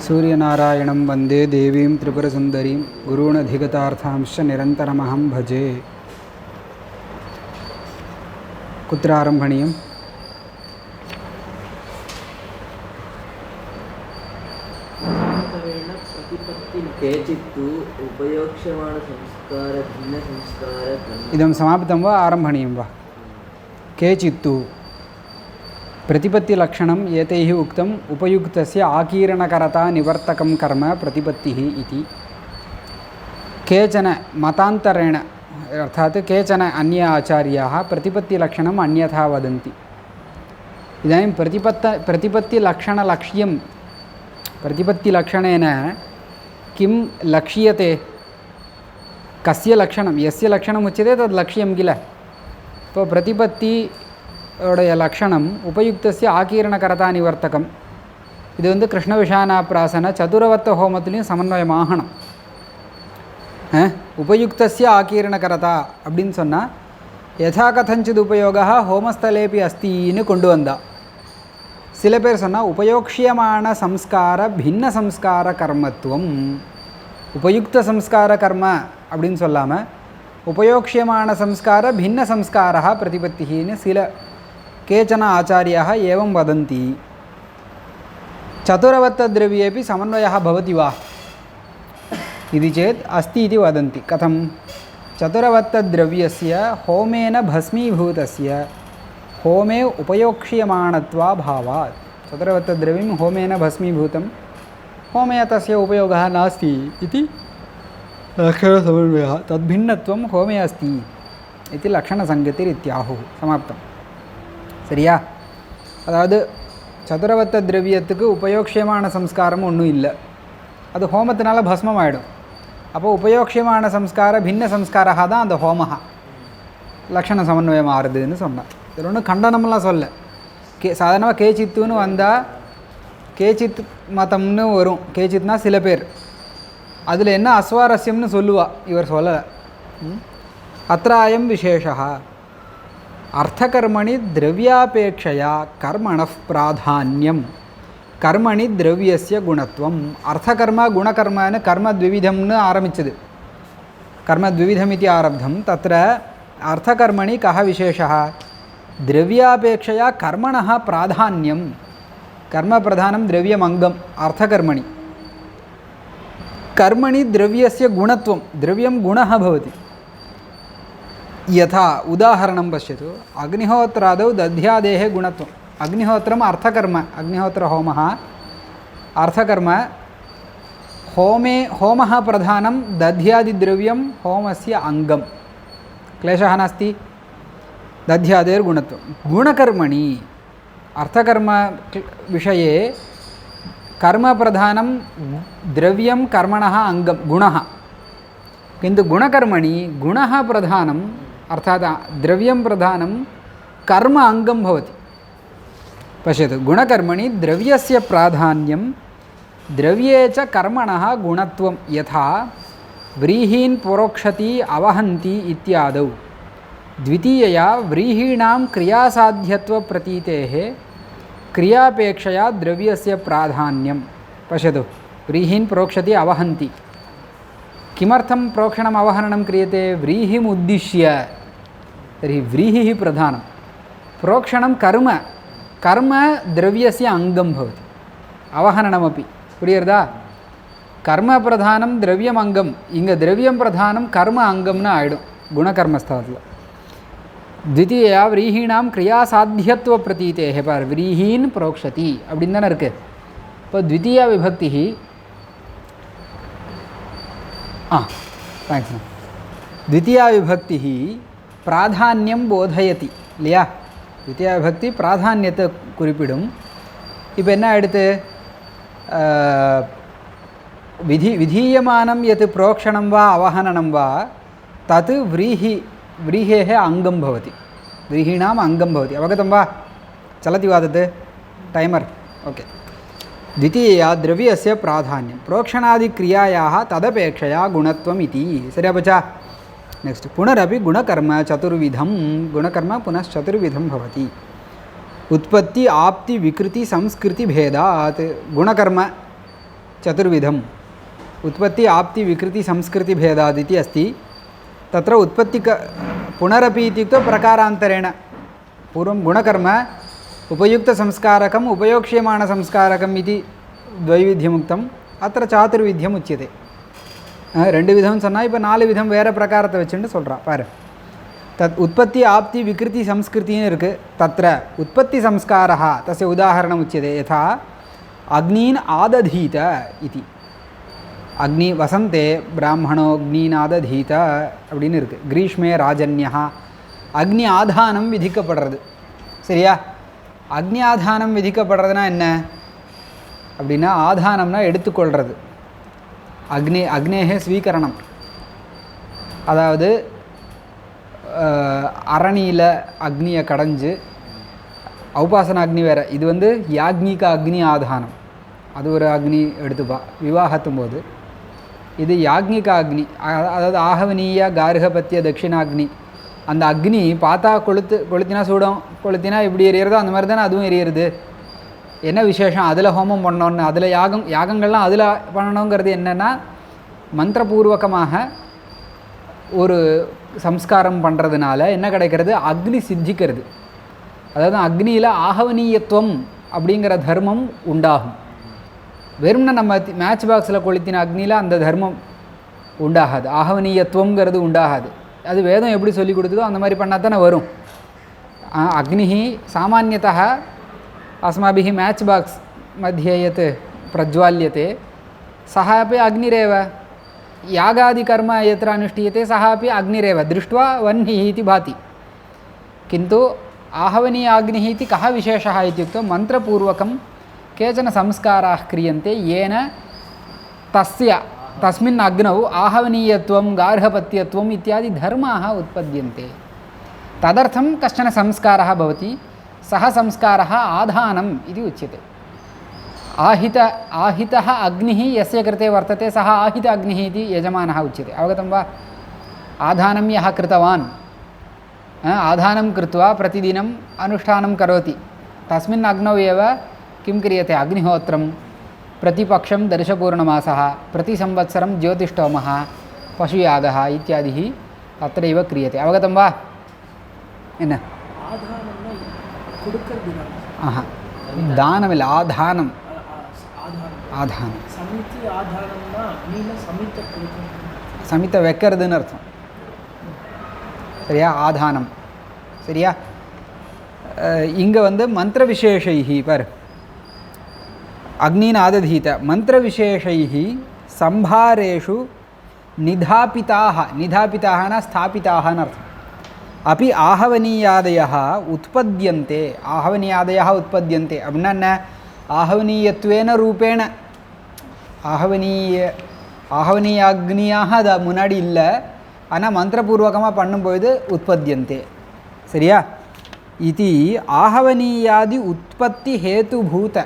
सूर्यनारायणं वन्दे देवीं त्रिपुरसुन्दरीं गुरूणधिगतार्थांश्च निरन्तरमहं भजे। कुत्र आरम्भणीयम्? इदं समापितं वा आरम्भणीयं वा? केचित्तु प्रतिपत्तिलक्षणम् एतैः उक्तम् उपयुक्तस्य आकीर्णकरता निवर्तकं कर्म प्रतिपत्तिः इति। केचन मतान्तरेण अर्थात् केचन अन्य आचार्याः प्रतिपत्तिलक्षणम् अन्यथा वदन्ति। इदानीं प्रतिपत्तिलक्षणेन किं लक्ष्यते? कस्य लक्षणं? यस्य लक्षणम् उच्यते तद् लक्ष्यं किल? तो प्रतिपत्ति लक्षणम् उपयुक्तस्य आकीर्णकरता निवर्तकम्. இது வந்து கிருஷ்ணவிஷானாப்ராசன சதுரவர்த்த ஹோமத்திலையும் சமன்வயமாகணும். உபயுக்தஸ்ய ஆகீர்ணகரதா அப்படின்னு சொன்னால் யதா கதஞ்சித் உபயோகா ஹோமஸ்தலேபி அஸ்தின்னு கொண்டு வந்தா. சில பேர் சொன்னால் உபயோக்ஷியமான சம்ஸ்கார பின்ன சம்ஸ்கார கர்மத்துவம், உபயுக்த சம்ஸ்கார கர்ம அப்படின்னு சொல்லாமல் உபயோக்ஷியமான சம்ஸ்கார பின்ன சம்ஸ்காரः प्रतिपत्तिः சில केचन आचार्याः एवं वदन्ति. चतुरवत्तद्रव्येपि समन्वयः भवति वा इति चेत् अस्ति इति वदन्ति. कथं? चतुरवत्तद्रव्यस्य होमेन भस्मीभूतस्य होमे उपयोक्ष्यमाणत्वाभावात्. चतुरवत्तद्रव्यं होमेन भस्मीभूतं होमे तस्य उपयोगः नास्ति इति लक्षणसमन्वयः. तद्भिन्नत्वं होमे अस्ति इति लक्षणसङ्गतिरित्याहुः. समाप्तम्. சரியா? அதாவது சதுரவத்த திரவியத்துக்கு உபயோக்ஷியமான சம்ஸ்காரமும் ஒன்றும் இல்லை, அது ஹோமத்தினால பஸ்மம் ஆகிடும். அப்போ உபயோக்ஷியமான சம்ஸ்கார பின்ன சம்ஸ்காராக தான் அந்த ஹோமஹா லக்ஷண சமன்வயம் ஆறுதுன்னு சொன்னான். இதில் ஒன்றும் கண்டனம்லாம் சொல்ல. சாதாரணமாக கேச்சித்துன்னு வந்தால் கேச்சித் மதம்னு வரும். கேச்சித்னா சில பேர், அதில் என்ன அஸ்வாரஸ்யம்னு சொல்லுவா, இவர் சொல்லலை. அத்ராயம் விசேஷா अर्थकर्मणि द्रव्यापेक्षया कर्मणः प्राधान्यं कर्मणि द्रव्यस्य गुणत्वम्. अर्थकर्म गुणकर्मन कर्मद्विविधम्नु आरम्भिच्चது. कर्मद्विविधमिति आरब्धं. तत्र अर्थकर्मणि कः विशेषः? द्रव्यापेक्षया कर्मणः प्राधान्यं. कर्मप्रधानं द्रव्यमङ्गम् अर्थकर्मणि. कर्मणि द्रव्यस्य गुणत्वं, द्रव्यं गुणः भवति. यथा उदाहरणं पश्यतु. अग्निहोत्रादौ दध्यादेः गुणत्वम्. अग्निहोत्रम् अर्थकर्म, अग्निहोत्रहोमः अर्थकर्म. होमे होमः प्रधानं, दध्यादिद्रव्यं होमस्य अङ्गं. क्लेशः नास्ति. दध्यादेर्गुणत्वं. गुणकर्मणि अर्थकर्म विषये कर्मप्रधानं द्रव्यं कर्मणः अङ्गं गुणः, किन्तु गुणकर्मणि गुणः प्रधानं अर्थात् द्रव्यं प्रधानं कर्म अङ्गं भवति. पश्यतु, गुणकर्मणि द्रव्यस्य प्राधान्यं द्रव्ये च कर्मणः गुणत्वं. यथा व्रीहीन् प्रोक्षति अवहन्ति इत्यादौ. द्वितीयया व्रीहीणां क्रियासाध्यत्वप्रतीतेः क्रियापेक्षया द्रव्यस्य प्राधान्यं. पश्यतु, व्रीहीन् प्रोक्षति अवहन्ति. किमर्थं प्रोक्षणम् अवहरणं क्रियते? व्रीहिम् उद्दिश्य. तर्हि व्रीहिः प्रधानं, प्रोक्षणं कर्म, कर्म द्रव्यस्य अङ्गं भवति. अवहरणमपि पुरियर्दा? कर्मप्रधानं द्रव्यमङ्गम्, इंग द्रव्यं प्रधानं कर्म अङ्गम्नु आयिडुं गुणकर्मस्थलத்தில். द्वितीया व्रीहीणां क्रियासाध्यत्वप्रतीतेः பார், व्रीहीन् प्रोक्षति அப்படின்னு தானே இருக்குது. இப்போ द्वितीया विभक्तिः தேங்க்ஸ். द्वितीया विभक्तिः प्राधान्यं बोधयति இல்லையா? द्वितीया विभक्ति प्राधान्यத்தை குறிப்பிடும். இப்போ என்ன ஆயிடுது? विधीयमानं यत् प्रोक्षणं वा अवहननं वा तत् व्रीहेः अङ्गं भवति, व्रीहीणाम् अङ्गं भवति. अवगतं वा? चलति वा तत् टैमर्? ओके. द्वितीया द्रव्यस्य प्राधान्यं प्रोक्षणादिक्रियायाः तदपेक्षया गुणत्वम् इति. सरिया बचा? नेक्स्ट पुनरपि गुणकर्म चतुर्विधं. गुणकर्म पुनश्चतुर्विधं भवति. उत्पत्ति आप्ति विकृति संस्कृति भेदात्. गुणकर्म चतुर्विधम् उत्पत्ति आप्ति विकृति संस्कृति भेदादिति अस्ति तत्र उत्पत्ति पुनरपि इत्युक्तौ प्रकारान्तरेण पूर्वं गुणकर्म उपयुक्तसंस्कारकम् उपयोक्ष्यमाणसंस्कारकम् इति द्वैविध्यमुक्तम् अत्र चातुर्विध्यम् उच्यते ரெண்டு விதம் சொன்னால் இப்போ 4 விதம் வேறு பிரகாரத்தை வச்சுன்னு சொல்கிறான் பாரு तत् उत्पत्ति आप्ति विकृति संस्कृतिன்னு இருக்குது तत्र उत्पत्ति संस्कारः तस्य उदाहरणम् उच्यते यथा अग्नीन् आदधीत इति अग्नि वसन्ते ब्राह्मणो अग्नीन् आदधीत அப்படின்னு இருக்குது ग्रीष्मे राजन्यः अग्नि आधानं விதிக்கப்படுறது சரியா அக்னி ஆதானம் விதிக்கப்படுறதுனா என்ன அப்படின்னா ஆதானம்னா எடுத்துக்கொள்கிறது அக்னேஹே ஸ்வீகரணம் அதாவது அரணியில் அக்னியை கடைஞ்சு ஔபாசன அக்னி வேறு இது வந்து யாக்னிக அக்னி ஆதானம் அது ஒரு அக்னி எடுத்துப்பா விவாகத்தும் போது இது யாக்னிக அக்னி அதாவது ஆகவனீய கார்கபத்திய தட்சிணாக்னி அந்த அக்னி பார்த்தா கொளுத்தினா சூடம் கொளுத்தினா எப்படி எரியறதோ அந்த மாதிரி தானே அதுவும் எரியறது என்ன விசேஷம் அதில் ஹோமம் பண்ணணும்னு அதில் யாகங்கள்லாம் அதில் பண்ணணுங்கிறது என்னென்னா மந்திரபூர்வகமாக ஒரு சம்ஸ்காரம் பண்ணுறதுனால என்ன கிடைக்கிறது அக்னி சித்திக்கிறது அதாவது அக்னியில் ஆகவனீயத்துவம் அப்படிங்கிற தர்மம் உண்டாகும் வெறும்னா நம்ம மேட்ச் பாக்ஸில் கொளுத்தின அக்னியில் அந்த தர்மம் உண்டாகாது ஆகவனீயத்துவங்கிறது உண்டாகாது அது வேதம் எப்படி சொல்லி கொடுத்ததோ அந்த மாதிரி பண்ணால் தானே வரும் அக்னி சாமான்யतः अस्माभिः मैच बाक्स मध्ये यत् प्रज्वाल्यते सः अपि अग्निरेव यागादिकर्म यत्र अनुष्ठीयते सः अपि अग्निरेव दृष्ट्वा वह्निः इति भाति किन्तु आहवनीयाग्निः इति कः विशेषः इत्युक्तौ मन्त्रपूर्वकं केचन संस्काराः क्रियन्ते येन तस्मिन् अग्नौ आहवनीयत्वं गार्हपत्यत्वम् इत्यादि धर्माः उत्पद्यन्ते तदर्थं कश्चन संस्कारः भवति सः संस्कारः आधानम् इति उच्यते आहितः अग्निः यस्य कृते वर्तते सः आहित अग्निः इति यजमानः उच्यते अवगतं वा आधानं यः कृतवान् आधानं कृत्वा प्रतिदिनम् अनुष्ठानं करोति तस्मिन् अग्नौ एव किं क्रियते अग्निहोत्रं प्रतिपक्षं दर्शपूर्णमासः प्रतिसंवत्सरं ज्योतिष्टोमः पशुयागः इत्यादिः तत्रैव क्रियते अवगतं वा என்ன ஆஹா தானம் இல்லை ஆதானம் ஆதானம் சமித்த வைக்கிறதுன்னு அர்த்தம் சரியா ஆதானம் சரியா இங்கே வந்து மந்திர விசேஷைஹி பார் அக்னின் ஆததீத மந்திர விசேஷைஹி சம்பாரேஷு நிதாபிதாகனா ஸ்தாபிதாகன்னு அர்த்தம் अपि आहवनीयादयः उत्पद्यन्ते அப்படின்னா என்ன ஆகவனீயத்துவேன ரூபேண ஆகவனீயாக்னியாக அது முன்னாடி இல்லை ஆனால் மந்திரபூர்வகமாக பண்ணும்பொழுது உற்பத்தியந்தே சரியா இது ஆகவனீயாதி உற்பத்தி ஹேதுபூத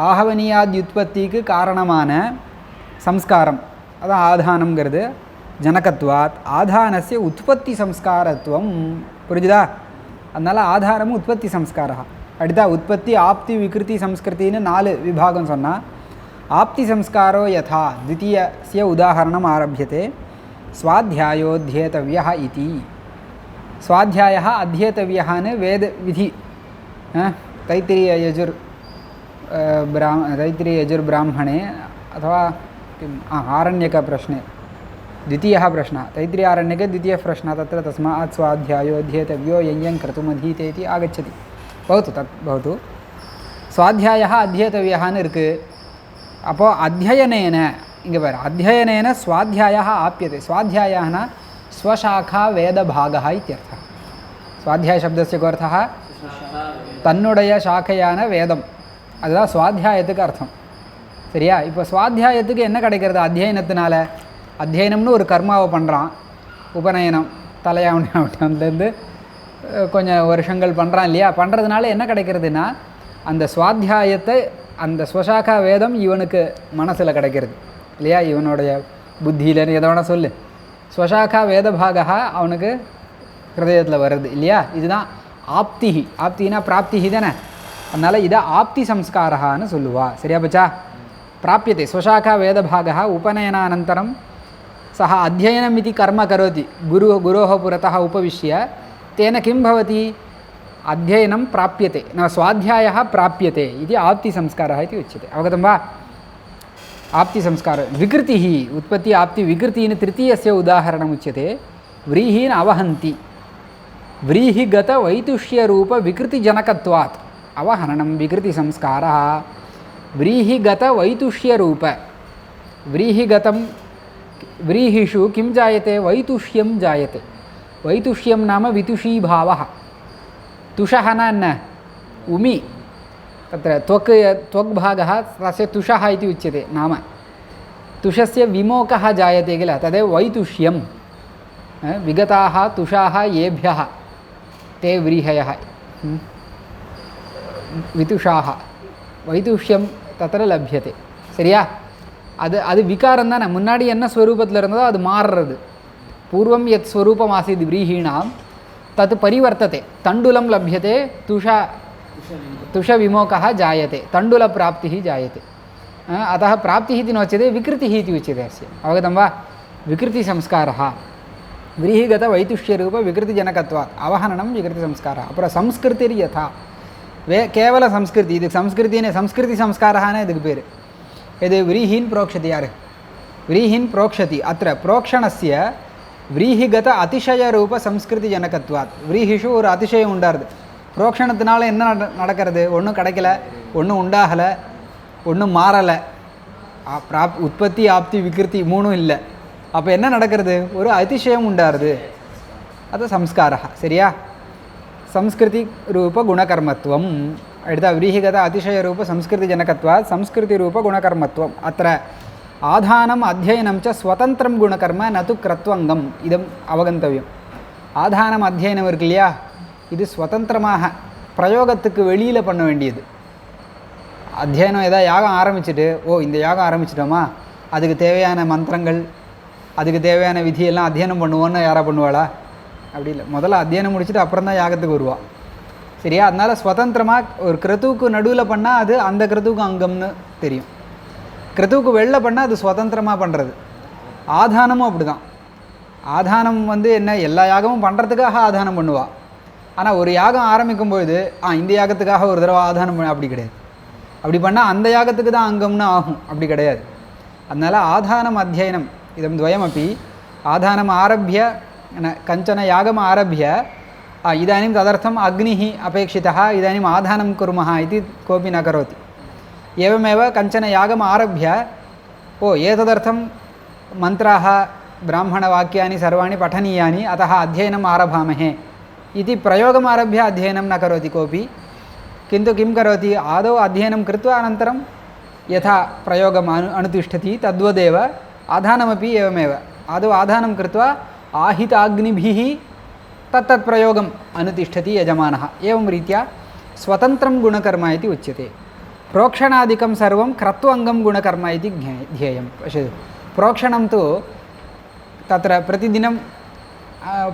ஆகவனீயாதி உற்பத்திக்கு காரணமான சம்ஸ்காரம் அதான் ஆதானம்ங்கிறது ஜனகத்வாத் ஆதானஸ்ய உற்பத்தி சம்ஸ்காரத்துவம் புரிஞ்சுதா அதனால் ஆதாரமும் உற்பத்தி சம்ஸ்காரா அடுத்தா உற்பத்தி ஆப்தி விகிருதி சம்ஸ்கிருத்தின்னு 4 விபாகம் சொன்னால் ஆப்தி சம்ஸ்காரோ யதா द्वितीयस्य உதாரணம் ஆரம்பியते स्वाध्यायोऽध्येतव्यः इति स्वाध्यायः अध्येतव्यःன்னு வேத விதி தைத்திரிய यजुर् ब्राह्मणे अथवा किम् आरण्यकप्रश्ने द्वितीयः प्रश्नः तैत्तिरीयारण्यके द्वितीयः प्रश्नः तत्र तस्मात् स्वाध्यायोऽध्येतव्यो यं क्रतुमधीते इति आगच्छति भवतु तत् भवतु स्वाध्यायः अध्येतव्यःன்னு இருக்குது அப்போது அத்தியனேன இங்கே பாரு அத்தியனேன स्वाध्यायः आप्यते स्वाध्यायः स्वशाखा वेदभागः इत्यर्थः स्वाध्यायशब्दस्य को अर्थः தன்னுடைய சாக்கையான வேதம் அதுதான் சுவாத்தியாயத்துக்கு அர்த்தம் சரியா இப்போ சுவாத்தியாயத்துக்கு என்ன கிடைக்கிறது அத்தியனத்தினால அத்தியனம்னு ஒரு கர்மாவை பண்ணுறான் உபநயனம் தலையாவட்டம்லேருந்து கொஞ்சம் வருஷங்கள் பண்ணுறான் இல்லையா பண்ணுறதுனால என்ன கிடைக்கிறதுனா அந்த சுவாத்தியாயத்தை அந்த ஸ்வசாக்கா வேதம் இவனுக்கு மனசில் கிடைக்கிறது இல்லையா இவனுடைய புத்தியிலன்னு எதை வேணால் சொல்லு ஸ்வசாக்கா வேதபாகா அவனுக்கு ஹிருதயத்தில் வருது இல்லையா இதுதான் ஆப்தினா பிராப்திஹி தானே அதனால் இதை ஆப்தி சம்ஸ்காரகான்னு சொல்லுவா சரியா பச்சா प्राप्यते स्वशाखा वेदभागः उपनयनानन्तरं सः अध्ययनमिति कर्म करोति गुरोः पुरतः उपविश्य तेन किं भवति अध्ययनं प्राप्यते न स्वाध्यायः प्राप्यते इति आप्तिसंस्कारः इति उच्यते अवगतं वा आप्तिसंस्कारः विकृतिः उत्पत्ति आप्ति विकृतिः तृतीयस्य उदाहरणम् उच्यते व्रीहीन् अवहन्ति व्रीहिगतवैतुष्यरूपविकृतिजनकत्वात् अवहननं विकृतिसंस्कारः व्रीहिगतवैतुष्यरूप व्रीहिगतं व्रीहिषु किं जायते वैतुष्यं जायते वैतुष्यं नाम वितुषीभावः तुषः न उमि तत्र त्वक् भागः तस्य तुषः इति उच्यते नाम तुषस्य विमोकः जायते किल तदेव वैतुष्यं विगताः तुषाः येभ्यः ते व्रीहयः वितुषाः वैतुष्यं तत्र लभ्यते சரியா அது விகாரம் தானே முன்னாடி என்ன ஸ்வரூபத்தில் இருந்ததோ அது மாறுறது पूर्वं यत् स्वरूपम् आसीत् व्रीहीणां तत् परिवर्तते तण्डुलं लभ्यते तुषविमोकः जायते तण्डुलप्राप्तिः जायते अतः प्राप्तिः इति नोच्यते विकृतिः इति उच्यते अस्य अवगतं वा विकृतिसंस्कारः व्रीहिगतवैतुष्यरूपविकृतिजनकत्वात् अवहननं विकृतिसंस्कारः अपुरं संस्कृतिर्यथा केवल संस्कृति இது संस्कृतिने संस्कृतिसंस्कारः இதுக்கு பேர் இது व्रीहीन् प्रोक्षति यार व्रीहीन् प्रोक्षति अत्र प्रोक्षणस्य व्रीहिगत अतिशयरूप संस्कृतिजनकत्वात् व्रीहिषु ஒரு அதிசயம் உண்டாருது प्रोक्षणத்தினால என்ன நடக்கிறது ஒன்றும் கிடைக்கல ஒன்றும் உண்டாகல ஒன்றும் மாறல உற்பத்தி ஆப்தி விகிருதி மூணும் இல்லை அப்போ என்ன நடக்கிறது ஒரு அதிசயம் உண்டாருது அது संस्कारः சரியா संस्कृति रूप गुणकर्मत्वम् அடுத்த व्रीहिगत अतिशय रूप संस्कृति जनकत्वात् संस्कृति रूप गुणकर्मत्वम् अत्र आधानम् अध्ययनं च स्वतन्त्रं गुणकर्म न तु क्रत्वङ्गम् इदम् अवगन्तव्यम् आधानम् अध्ययனம் இருக்கு இல்லையா இது स्वतन्त्रமாக பிரயோகத்துக்கு வெளியில் பண்ண வேண்டியது அத்தியனம் ஏதாவது யாகம் ஆரம்பிச்சுட்டு இந்த யாகம் ஆரம்பிச்சிட்டோமா அதுக்கு தேவையான மந்திரங்கள் அதுக்கு தேவையான விதியெல்லாம் அத்தியனம் பண்ணுவோன்னு யாரா பண்ணுவாளா அப்படி இல்லை முதல்ல அத்தியனம் முடிச்சுட்டு அப்புறம் தான் யாகத்துக்கு வருவாள் சரியா அதனால் ஸ்வதந்திரமாக ஒரு கிருத்துவுக்கு நடுவில் பண்ணால் அது அந்த கிருத்துவுக்கு அங்கம்னு தெரியும் கிருத்துவுக்கு வெளில பண்ணால் அது ஸ்வதந்திரமாக பண்ணுறது ஆதானமும் அப்படி தான் ஆதானம் என்ன எல்லா யாகமும் பண்ணுறதுக்காக ஆதானம் பண்ணுவாள் ஆனால் ஒரு யாகம் ஆரம்பிக்கும் பொழுது இந்த யாகத்துக்காக ஒரு தடவை ஆதானம் பண்ண அப்படி கிடையாது அப்படி பண்ணால் அந்த யாகத்துக்கு தான் அங்கம்னு ஆகும் அப்படி கிடையாது அதனால் ஆதானம் அத்தியனம் இதம் துவயமப்பி ஆதானம் ஆரம்பிய कञ्चन यागम् आरभ्य इदानीं तदर्थम् अग्निः अपेक्षितः इदानीम् आधानं कुर्मः इति कोऽपि न करोति एवमेव कञ्चन यागम् आरभ्य एतदर्थं मन्त्राः ब्राह्मणवाक्यानि सर्वाणि पठनीयानि अतः अध्ययनम् आरभामहे इति प्रयोगम् आरभ्य अध्ययनं न करोति कोऽपि किन्तु किं करोति आदौ अध्ययनं कृत्वा अनन्तरं यथा प्रयोगम् अनुतिष्ठति तद्वदेव आधानमपि एवमेव आदौ आधानं कृत्वा आहिताग्निभिः तत्तत् प्रयोगम् अनुतिष्ठति यजमानः एवं रीत्या स्वतन्त्रं गुणकर्म इति उच्यते प्रोक्षणादिकं सर्वं क्रत्वङ्गं गुणकर्म इति ध्येयं पश्यतु प्रोक्षणं तु तत्र प्रतिदिनं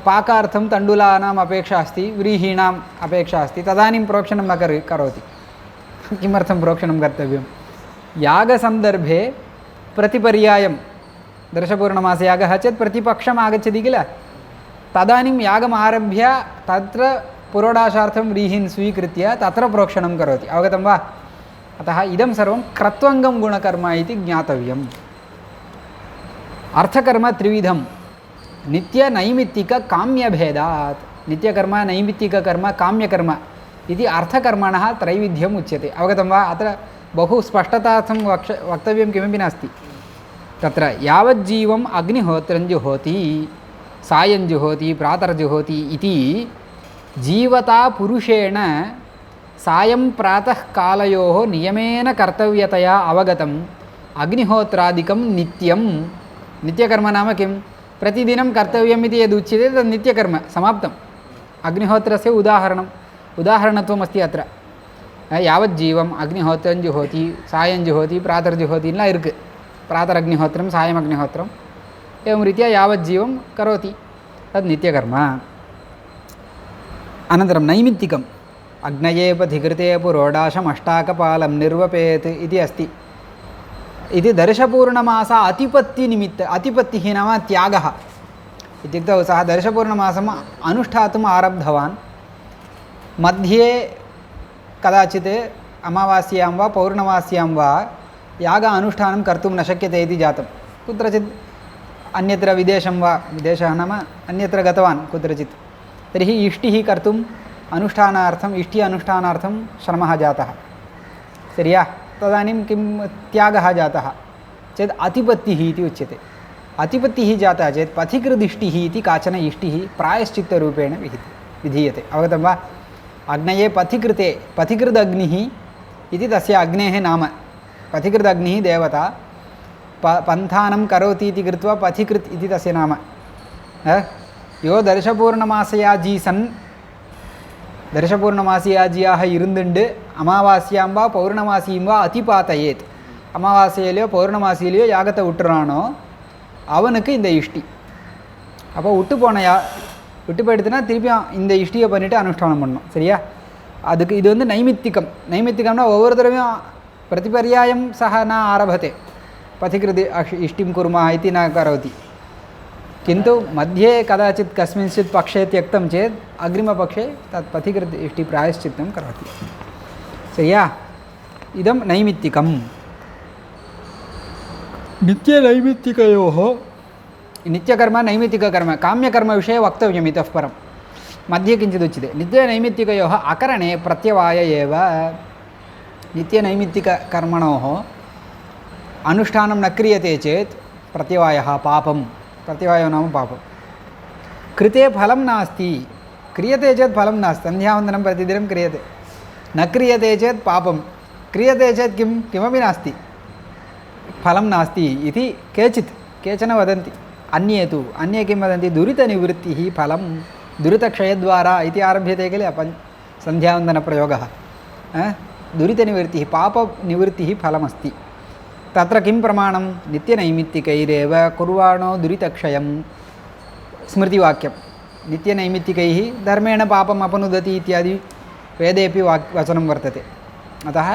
पाकार्थं तण्डुलानाम् अपेक्षा अस्ति व्रीहीणाम् अपेक्षा अस्ति तदानीं प्रोक्षणं न करोति किमर्थं प्रोक्षणं कर्तव्यं यागसन्दर्भे प्रतिपर्यायं दर्शपूर्णमासे यागः चेत् प्रतिपक्षम् आगच्छति किल तदानीं यागम् आरभ्य तत्र पुरोडाशार्थं व्रीहीन् स्वीकृत्य तत्र प्रोक्षणं करोति अवगतं वा अतः इदं सर्वं क्रत्वङ्गं गुणकर्म इति ज्ञातव्यम् अर्थकर्म त्रिविधं नित्यनैमित्तिककाम्यभेदात् नित्यकर्म नैमित्तिककर्म काम्यकर्म इति अर्थकर्मणः त्रैविध्यम् उच्यते अवगतं वा अत्र बहु स्पष्टतार्थं वक्तव्यं किमपि नास्ति तत्र यावज्जीवम् अग्निहोत्रं जुहोति सायं जुहोति प्रातर्जुहोति इति जीवता पुरुषेण सायं प्रातः कालयोः नियमेन कर्तव्यतया अवगतम् अग्निहोत्रादिकं नित्यं नित्यकर्म नाम किं प्रतिदिनं कर्तव्यम् इति यद् उच्यते तद् नित्यकर्म समाप्तम् अग्निहोत्रस्य उदाहरणत्वम् अस्ति अत्र यावज्जीवम् अग्निहोत्रं जुहोति सायं जुहोति प्रातर्जुहोति एल्लम इरुक्कु प्रातरग्निहोत्रं सायमग्निहोत्रम् एवं रीत्या यावज्जीवं करोति तद् नित्यकर्म अनन्तरं नैमित्तिकम् अग्नये पथिकृते पुरोडाशम् अष्टाकपालं निर्वपेत् इति अस्ति इति दर्शपूर्णमास अतिपत्तिः नाम त्यागः इत्युक्तौ सः दर्शपूर्णमासम् अनुष्ठातुम् आरब्धवान् मध्ये कदाचित् अमावास्यां वा पौर्णमास्यां वा याग अनुष्ठानं कर्तुं न शक्यते इति जातं कुत्रचित् अन्यत्र विदेशः नाम अन्यत्र गतवान् कुत्रचित् तर्हि इष्टिः कर्तुम् अनुष्ठानार्थम् इष्टि अनुष्ठानार्थं श्रमः जातः सर्या तदानीं किं त्यागः जातः चेत् अतिपत्तिः इति उच्यते अतिपत्तिः जाता चेत् पथिकृदिष्टिः इति काचन इष्टिः प्रायश्चित्तरूपेण विधीयते अवगतं वा अग्नये पथिकृदग्निः इति तस्य अग्नेः नाम पथिकृदग्निः देवता पन्थानं करोति इति कृत्वा पथिकृत् इति तस्य नाम यो दर्शपूर्णमासयाजी सन् दर्शपूर्णमासयाजियाः இருந்துண்டு அமாவாஸ்யாம் வா பௌர்ணமாசியும் வா அதிபாத்தயேத் அமாவாசையிலையோ பௌர்ணமாசியிலையோ யாகத்தை விட்டுறானோ அவனுக்கு இந்த இஷ்டி அப்போ விட்டு போயிடுதுன்னா திருப்பி இந்த இஷ்டியை பண்ணிவிட்டு அனுஷ்டானம் பண்ணணும் சரியா அதுக்கு இது வந்து நைமித்திகம்னா ஒவ்வொரு தடவையும் பிரதிபர்யாயம் சக न आरभते पथिकृति इष्टिं कुर्मः इति न करोति किन्तु मध्ये कदाचित् कस्मिंश्चित् पक्षे त्यक्तं चेत् अग्रिमपक्षे तत् पथिकृत इष्टि प्रायश्चित्तं करोति सरिया इदं नैमित्तिकं नित्यनैमित्तिकयोः नित्यकर्म नैमित्तिककर्म काम्यकर्मविषये वक्तव्यम् इतः परं मध्ये किञ्चिदुच्यते नित्यनैमित्तिकयोः अकरणे प्रत्यवाय एव नित्यनैमित्तिककर्मणोः अनुष्ठानं न क्रियते चेत् प्रत्यवायः पापं प्रत्यवायो नाम पापं कृते फलं नास्ति क्रियते चेत् फलं नास्ति सन्ध्यावन्दनं प्रतिदिनं क्रियते न क्रियते चेत् पापं क्रियते चेत् किमपि नास्ति फलं नास्ति इति केचन वदन्ति अन्ये किं वदन्ति दुरितनिवृत्तिः फलं दुरितक्षयद्वारा इति आरभ्यते किल सन्ध्यावन्दनप्रयोगः दुरितनिवृत्तिः पापनिवृत्तिः फलमस्ति तत्र किं प्रमाणं नित्यनैमित्तिकैरेव कुर्वाणो दुरितक्षयं स्मृतिवाक्यं नित्यनैमित्तिकैः धर्मेण पापम् अपनुदति इत्यादि वेदेपि वचनं वर्तते अतः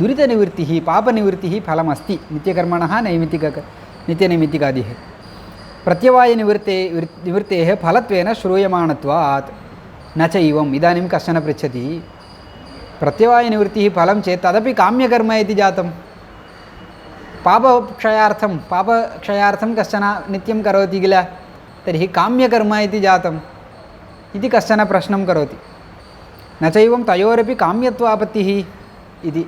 दुरितनिवृत्तिः पापनिवृत्तिः फलमस्ति नित्यकर्मणः नित्यनैमित्तिकादिः प्रत्यवायनिवृत्तेः फलत्वेन श्रूयमाणत्वात् न चैवम् इदानीं कश्चन पृच्छति प्रत्यवायनिवृत्तिः फलं चेत् तदपि काम्यकर्म इति जातं पापक्षयार्थं कश्चन नित्यं करोति किल तर्हि काम्यकर्म इति जातम् इति कश्चन प्रश्नं करोति न चैवं तयोरपि काम्यत्वापत्तिः इति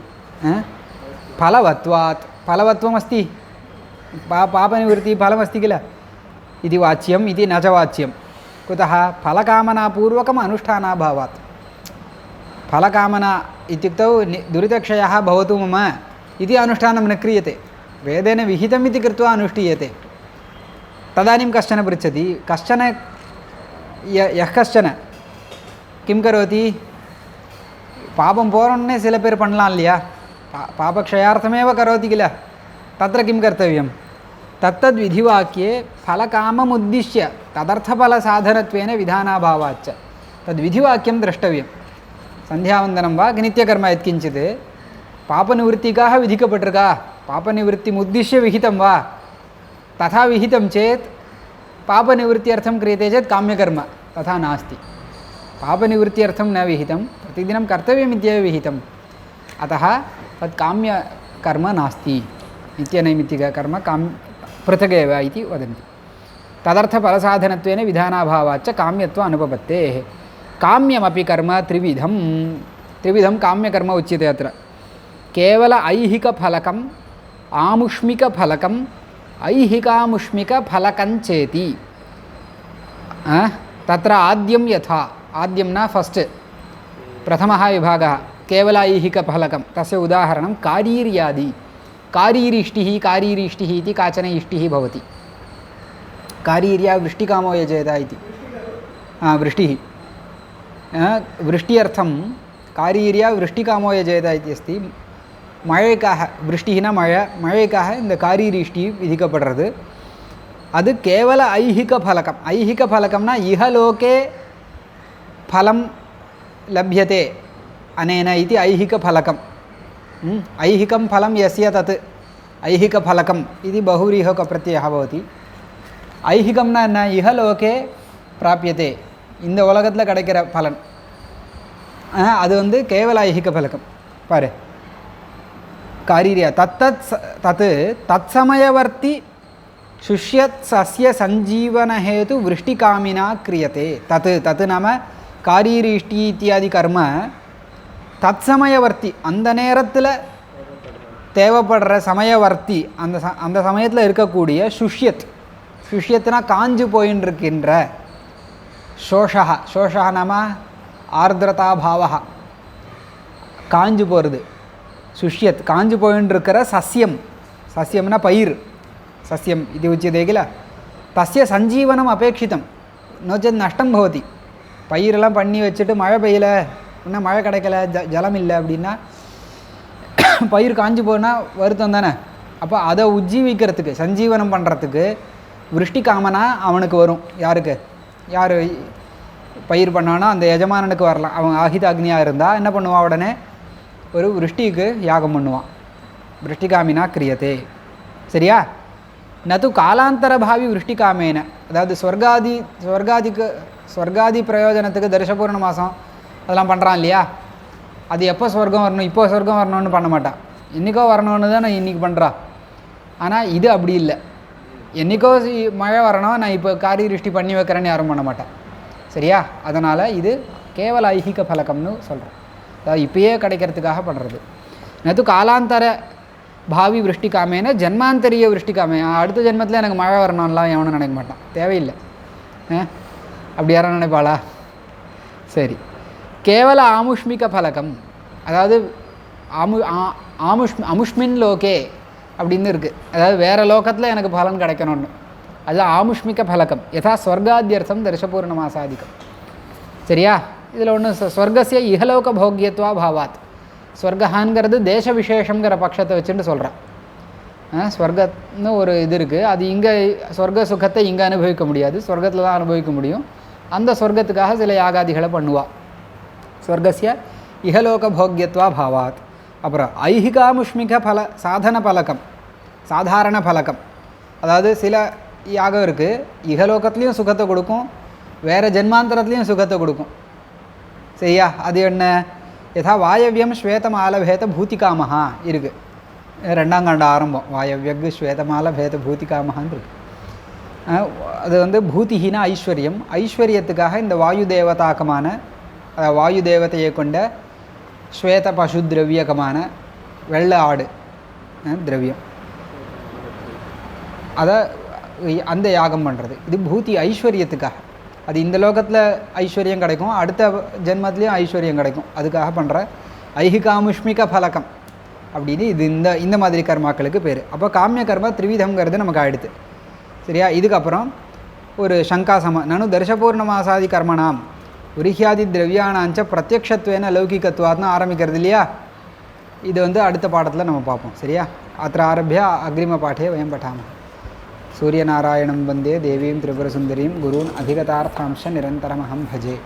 फलवत्वमस्ति पापनिवृत्तिः फलमस्ति किल इति वाच्यम् इति न च वाच्यं कुतः फलकामनापूर्वकम् अनुष्ठानाभावात् फलकामना इत्युक्तौ दुरितक्षयः भवतु मम इति अनुष्ठानं न क्रियते वेदेन विहितम् इति कृत्वा अनुष्ठीयते तदानीं कश्चन पृच्छति कश्चन किं करोति पापं पोरण्णे सिल पेर् पण्णलाम् इल्लैया पापक्षयार्थमेव करोति किल तत्र किं कर्तव्यं तत्तद्विधिवाक्ये फलकाममुद्दिश्य तदर्थफलसाधनत्वेन विधानाभावाच्च तद्विधिवाक्यं द्रष्टव्यं सन्ध्यावन्दनं वा नित्यकर्म यत्किञ्चित् पापनिवृत्तिकाः विधिकपट्टिका पापनिवृत्तिमुद्दिश्य विहितं वा तथा विहितं चेत् पापनिवृत्त्यर्थं क्रियते चेत् काम्यकर्म तथा नास्ति पापनिवृत्त्यर्थं न विहितं प्रतिदिनं कर्तव्यमित्येव विहितम् अतः तत् काम्यकर्म नास्ति नित्यनैमित्तिककर्म पृथगेव इति वदन्ति तदर्थफलसाधनत्वेन विधानाभावाच्च काम्यत्व अनुपपत्तेः काम्यमपि कर्म त्रिविधं काम्यकर्म उच्यते अत्र केवल ऐहिकफलकम् आमुष्मिकफलकम् ऐहिकामुष्मिकफलकञ्चेति तत्र आद्यं यथा आद्यं न फस्ट् प्रथमः विभागः केवल ऐहिकफलकं तस्य उदाहरणं कारीर्यादि कारीरिष्टिः इति काचन इष्टिः भवति कारीर्या वृष्टिकामो यजेत इति वृष्टिः वृष्ट्यर्थं कारीर्या वृष्टिकामो यजेत इति अस्ति மழைக்காக वृष्टिना மழைக்காக இந்த காரீரி இஷ்டி விதிக்கப்படுறது அது கேவல ஐஹிக ஃபலகம் ஐஹிக ஃபலகம்னா இஹலோகே ஃபலம் லப்யते अनेन इति ऐहिकफलकम् ऐहिकं फलं यस्य तत् ऐहिकफलकम् इति बहुव्रीहकप्रत्ययः भवति. ஐஹிகம்னா என்ன? இஹலோகே பிராப்பியதே, இந்த உலகத்தில் கிடைக்கிற பலன். அது வந்து கேவல ஐஹிக பலகம். பாரு காரீரியா தத்து தத்சமயவர்த்தி சுஷ்யத் சஸ்ய சஞ்சீவனஹேது விருஷ்டிகாமினா கிரியதே. தத்து நாம காரீரிஷ்டி இத்தியாதி கர்ம தத்சமயவர்த்தி, அந்த நேரத்தில் தேவைப்படுற சமயவர்த்தி, அந்த சமயத்தில் இருக்கக்கூடிய சுஷ்யத்னா காஞ்சு போயின்னு இருக்கின்ற, சோஷா நாம ஆர்திரதாபாவா, காஞ்சு போகிறது. சுஷ்யத் காஞ்சு போயின்னு இருக்கிற சஸ்யம்னா பயிர், சஸ்யம் இது உச்சியதே கில. தஸ்ய சஞ்சீவனம் அபேட்சிதம், நோச்சத் நஷ்டம் பவதி. பயிரெல்லாம் பண்ணி வச்சுட்டு மழை பெய்யல, இன்னும் மழை கிடைக்கல, ஜலம் இல்லை அப்படின்னா பயிர் காஞ்சு போனால் வருத்தம் தானே. அப்போ அதை உஜ்ஜீவிக்கிறதுக்கு, சஞ்சீவனம் பண்ணுறதுக்கு விருஷ்டி காமனா அவனுக்கு வரும். யாருக்கு? யார் பயிர் பண்ணானோ அந்த எஜமானனுக்கு வரலாம். அவன் ஆகித அக்னியாக இருந்தால் என்ன பண்ணுவான்? உடனே ஒரு விருஷ்டிக்கு யாகம் பண்ணுவான். விருஷ்டிகாமினா கிரியதே. சரியா? நது காலாந்தர பாவி விருஷ்டிகாமேன, அதாவது ஸ்வர்காதி பிரயோஜனத்துக்கு தரிசபூர்ண மாதம் அதெல்லாம் பண்ணுறான் இல்லையா? அது எப்போ ஸ்வர்க்கம் வரணும், இப்போ ஸ்வர்க்கம் வரணும்னு பண்ண மாட்டான். என்றைக்கோ வரணும்னு தான் நான் இன்றைக்கி பண்ணுறான். ஆனால் இது அப்படி இல்லை. என்றைக்கோ மழை வரணும், நான் இப்போ காரியரிஷ்டி பண்ணி வைக்கிறேன்னு யாரும் பண்ண மாட்டேன். சரியா? அதனால் இது கேவல ஐஹிக பலகம்னு சொல்கிறேன். அதாவது இப்பயே கிடைக்கிறதுக்காக பண்ணுறது. நது காலாந்தர பாவி விருஷ்டிகாமேன ஜன்மாந்தரிய விருஷ்டிகாமே, அடுத்த ஜென்மத்தில் எனக்கு மழை வரணும்லாம் எவனும் நினைக்க மாட்டான். தேவையில்லை. அப்படி யாரும் நினைப்பாளா? சரி. கேவல ஆமுஷ்மிக பலகம், அதாவது அமுஷ்மின் லோகே அப்படின்னு இருக்குது. அதாவது வேறு லோகத்தில் எனக்கு பலன் கிடைக்கணும்னு, அதுதான் ஆமுஷ்மிக பலகம். யதா ஸ்வர்காத்தியர்த்தம் தரிசபூர்ண மாசாதிக்கம். சரியா? இதில் ஒன்று ஸ்வர்கசிய இஹலோக போக்கியத்வா பாவாத். ஸ்வர்காங்கிறது தேச விசேஷங்கிற பட்சத்தை வச்சுட்டு சொல்கிறேன். ஸ்வர்கம்னு ஒரு இது இருக்குது, அது இங்கே ஸ்வர்க சுகத்தை இங்கே அனுபவிக்க முடியாது, ஸ்வர்கத்தில் தான் அனுபவிக்க முடியும். அந்த ஸ்வர்கத்துக்காக சில யாகாதிகளை பண்ணுவாள். ஸ்வர்கசிய இஹலோக போக்கியத்வா பாவாத். அப்புறம் ஐஹிகாமுஷ்மிக சாதன பலகம், சாதாரண பலகம். அதாவது சில யாகம் இருக்குது, இகலோகத்துலேயும் சுகத்தை கொடுக்கும், வேறு ஜென்மாந்தரத்துலேயும் சுகத்தை கொடுக்கும். சரியா? அது என்ன? யதா வாயவியம் ஸ்வேதமாலபேத பூதிகாமஹா இருக்குது. 2ஆம் காண்ட ஆரம்பம். வாயவியக் ஸ்வேதமாலபேத பூதிகாமஹான்னு இருக்குது. அது வந்து பூதிஹின ஐஸ்வர்யம். ஐஸ்வர்யத்துக்காக இந்த வாயு தேவதாக்கமான, வாயு தேவதையை கொண்ட ஸ்வேத பசு திரவியகமான வெள்ளை ஆடு திரவியம், அதை அந்த யாகம் பண்ணுறது. இது பூதி ஐஸ்வர்யத்துக்காக. அது இந்த லோகத்தில் ஐஸ்வர்யம் கிடைக்கும், அடுத்த ஜென்மத்துலேயும் ஐஸ்வர்யம் கிடைக்கும், அதுக்காக பண்ணுற ஐஹிகாமுஷ்மிக பலகம் அப்படின்னு இது இந்த மாதிரி கர்மாக்களுக்கு பேர். அப்போ காமிய கர்மா த்ரிவிதங்கிறது நமக்கு ஆயிடுது. சரியா? இதுக்கப்புறம் ஒரு சங்காசம நனு தர்ஷபூர்ணமாசாதி கர்மனாம் உரிஹியாதி திரவியானாஞ்ச பிரத்யக்ஷத்வேன லௌகிகத்துவாத்னு ஆரம்பிக்கிறது இல்லையா? இது வந்து அடுத்த பாடத்தில் நம்ம பார்ப்போம். சரியா? அத்திர ஆரம்பிய அக்ரிம பாட்டே வயம் பட்டாம. सूर्यनारायणं वन्दे देवीं त्रिपुरसुन्दरीं गुरून् अधिगतार्थांश निरन्तरमहं भजे.